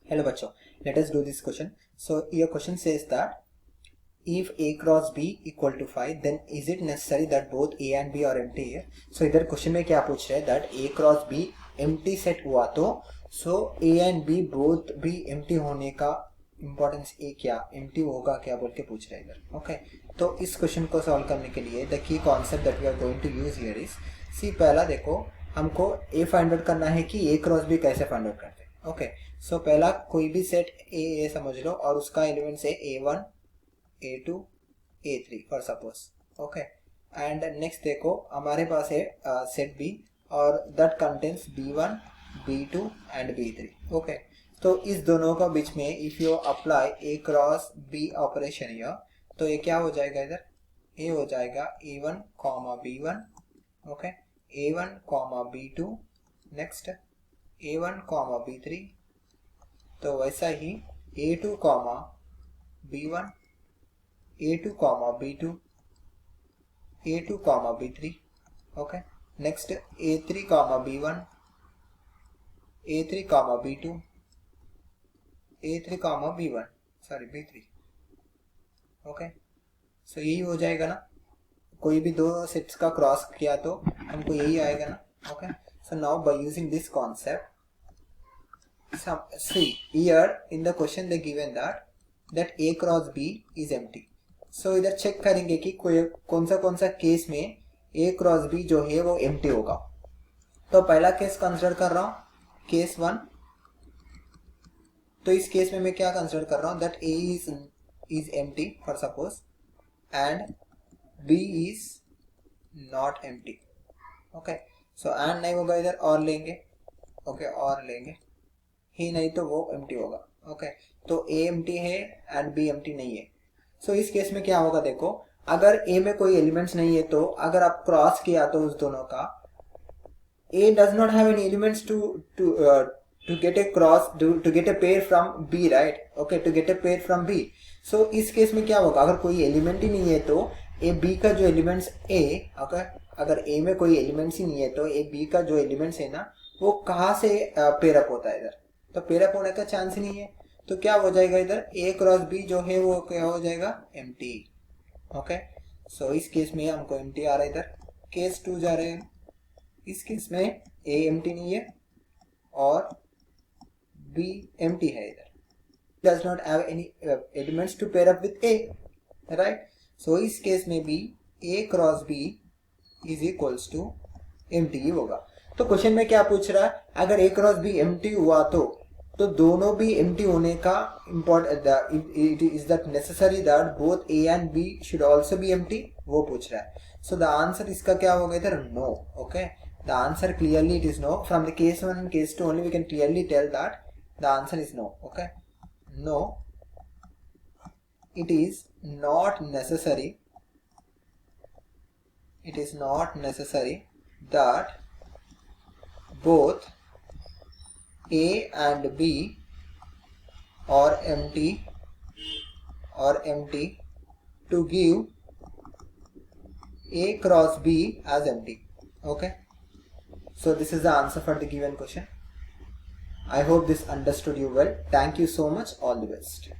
Hello bachcho, let us do this question. So your question says that if A cross B equal to 5, then is it necessary that both A and B are empty है? So इधर question में क्या पूछ रहे हैं that A cross B empty set हुआ तो so A and B both भी empty होने का इम्पोर्टेंस ए क्या एम्प्टी होगा क्या बोल के पूछ रहे हैं इधर. ओके, तो इस क्वेश्चन को सॉल्व करने के लिए द की concept that we are going to use here is c. पहला देखो, हमको ए फाइंड आउट करना है कि ए क्रॉस बी कैसे फाइंड आउट करते हैं. ओके, सो पहला कोई भी सेट ए समझ लो और उसका एलिमेंट्स है A1 A2 A3 for suppose. Okay, and next देखो हमारे पास है सेट बी और that contains B1 B2 and B3. Okay, तो इस दोनों का बीच में if you apply A cross B operation here तो ये क्या हो जाएगा, इधर ए हो जाएगा A1 B1. Okay, A1 B2 next A1 B3. तो वैसा ही A2 B1 A2 B2 A2 B3. Okay, next A3 B1 A3 B2 A3 B1 sorry B3. Okay, so यही हो जाएगा ना, कोई भी दो सेट्स का क्रॉस किया तो हमको यही आएगा ना. Okay, so now by using this concept see here in the question they given that A cross B is empty. so इधर चेक करेंगे कि कौन सा केस में A cross B जो है वो empty होगा. तो पहला केस कंसिडर कर रहा हूँ, केस 1. तो इस केस में मैं क्या कंसिडर कर रहा हूँ that A is empty for suppose and B is not empty. Okay, so and नहीं होगा इधर और लेंगे. ओके, और लेंगे ही नहीं तो वो एम्प्टी होगा. ओके, तो A एम्प्टी है एंड B एम्प्टी नहीं है. सो इस केस में क्या होगा, देखो अगर A में कोई एलिमेंट्स नहीं है तो अगर आप क्रॉस किया तो उस दोनों का A does not have any elements to get a cross to get a pair from B, right? Okay, to get a pair from B. So इस केस में क्या होगा, अगर कोई एलिमेंट ही नहीं है तो A B का जो एलिमेंट्स A, अगर A में कोई एलिमेंट्स ही नहीं है तो A B का जो एलिमेंट्स है ना वो कहाँ से पेयर अप होता है इधर, तो पेयर अप होने का चांस ही नहीं है. तो क्या हो जाएगा इधर A क्रॉस B जो है वो क्या हो जाएगा, एम्प्टी. ओके, सो इस केस में हमको एम्प्टी आ रहा है इधर. केस 2 जा रहे हैं, इस केस में A एम्प्टी नहीं है और B एम्प्टी है इधर. Does not have any elements to pair up with A, right. So इस केस में भी A cross B is equals to empty ही होगा. तो क्वेश्चन में क्या पूछ रहा है, अगर A क्रॉस B एम्प्टी हुआ तो दोनों भी एम्प्टी होने का it is that necessary that both A and B should also be empty, वो पूछ रहा है. सो द आंसर इसका क्या होगा इधर, no. Okay, the answer clearly it is no. From the case 1 and case 2 only we can clearly tell that the answer is no. Okay, no, it is not necessary that both A and B are empty to give A cross B as empty. Okay, so this is the answer for the given question. I hope this understood you well. Thank you so much. All the best.